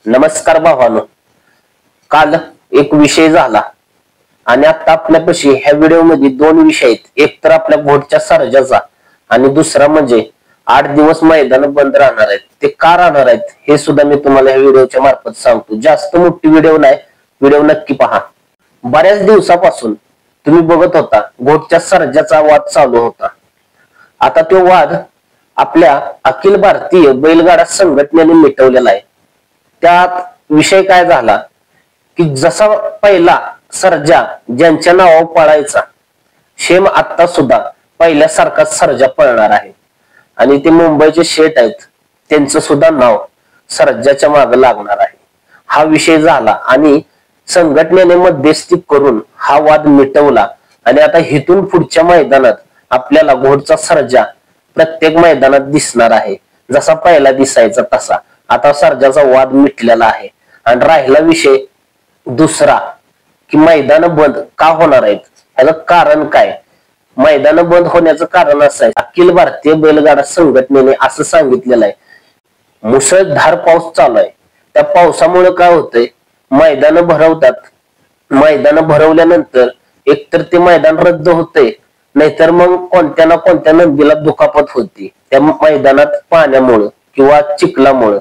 नमस्कार भावानो, काल एक विषय झाला आणि आता आपल्यापाशी ह्या व्हिडिओ मध्ये दोन विषय आहेत. एक तर आपल्या घोटच्या सर्जाचा आणि दुसरा म्हणजे 8 दिवस मैदान बंद राहणार आहेत. ते का राहणार आहेत हे सुद्धा मी तुम्हाला ह्या व्हिडिओच्या मार्फत सांगतो. जास्त मोठी व्हिडिओ नाही, व्हिडिओ नक्की पहा. बऱ्याच दिवसापासून तुम्ही बघत होता घोटच्या सर्जाचा वाद चालू होता. आता तो वाद आपल्या अखिल भारतीय बैलगाडा संघटनेने मिटवलेला आहे. त्यात विषय काय झाला की जसा पहिला सर्जा ज्यांच्या नावावर पळायचा शेम आता सुद्धा पहिल्यासारखा सर्जा पळणार आहे आणि ते मुंबईचे शेठ आहेत, त्यांचं सुद्धा नाव सर्जाच्या मागे लागणार आहे. हा विषय झाला आणि संघटनेने मध्यस्थी करून हा वाद मिटवला आणि आता इथून पुढच्या मैदानात आपल्याला घोडचा सर्जा प्रत्येक मैदानात दिसणार आहे. जसा पहिला दिसायचा तसा आता सर्जाचा वाद मिटलेला आहे. आणि राहिला विषय दुसरा की मैदान बंद का होणार आहेत, याचं कारण काय? मैदान बंद होण्याचं कारण असं आहे, अखिल भारतीय बैलगाडा संघटनेने असं सांगितलेलं आहे, मुसळधार पाऊस चालू आहे. त्या पावसामुळे काय होतंय, मैदान भरवतात. मैदान भरवल्यानंतर एकतर ते मैदान रद्द होते, नाहीतर मग कोणत्या ना कोणत्या नदीला दुखापत होती त्या मैदानात पाण्यामुळं किंवा चिखलामुळं.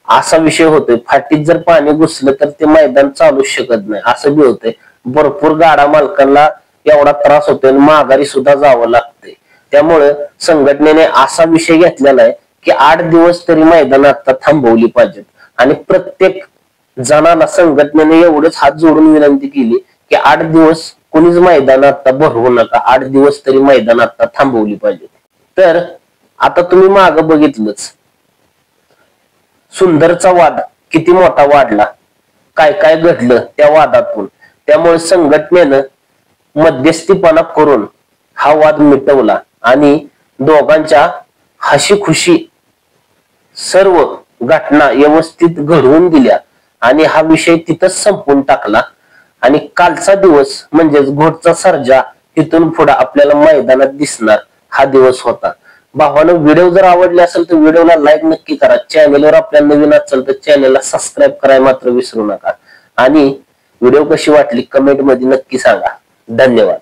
असा विषय होतोय. फाटीत जर पाणी घुसलं तर ते मैदान चालूच शकत नाही, असं बी होतंय. भरपूर गाडा मालकांना एवढा त्रास होतोय आणि माघारी सुद्धा जावं लागतंय. त्यामुळे संघटनेने असा विषय घेतलेला आहे की 8 दिवस तरी मैदान आता थांबवली पाहिजेत. आणि प्रत्येक जणांना संघटनेने एवढंच हात जोडून विनंती केली की 8 दिवस कोणीच मैदान आता भरवू नका, 8 दिवस तरी मैदान आता थांबवली पाहिजे. तर आता तुम्ही माग बघितलंच, सुंदरचा वाद किती मोठा वाढला, काय काय घडलं त्या वादातून. त्यामुळे संघटनेनं मध्यस्थीपणा करून हा वाद मिटवला आणि दोघांच्या हशी खुशी सर्व घटना व्यवस्थित घडवून दिल्या आणि हा विषय तिथंच संपून टाकला. आणि कालचा दिवस म्हणजेच घोटचा सर्जा इथून पुढे आपल्याला मैदानात दिसणार हा दिवस होता. भावानो, व्हिडिओ जर आवडले असेल तर व्हिडिओला लाईक नक्की करा. चॅनेलवर आपल्याला नवीन असेल तर चॅनेलला सबस्क्राईब करायला मात्र विसरू नका. आणि व्हिडिओ कशी वाटली कमेंट मध्ये नक्की सांगा. धन्यवाद.